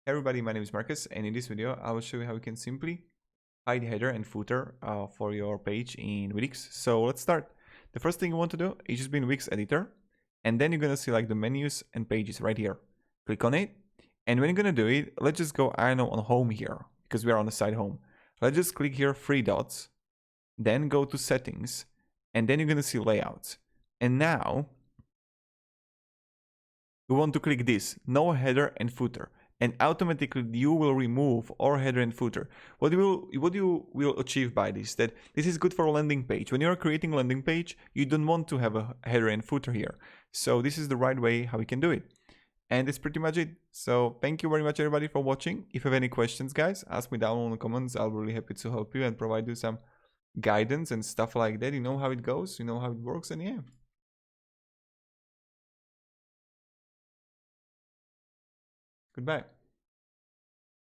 Hey everybody, my name is Marcus, and in this video I will show you how you can simply hide header and footer for your page in Wix. So let's start. The first thing you want to do is just be in Wix editor, and then you're gonna see like the menus and pages right here. Click on it, and when you're gonna do it, let's just go, I know, on home here because we are on the side home. Let's just click here 3 dots, then go to settings, and then you're gonna see layouts. And now we want to click this, no header and footer, and automatically you will remove all header and footer. What you will achieve by this, that this is good for a landing page. When you're creating a landing page, you don't want to have a header and footer here. So this is the right way how we can do it. And that's pretty much it. So thank you very much everybody for watching. If you have any questions, guys, ask me down in the comments. I'll be really happy to help you and provide you some guidance and stuff like that. You know how it goes, you know how it works, and yeah. Goodbye.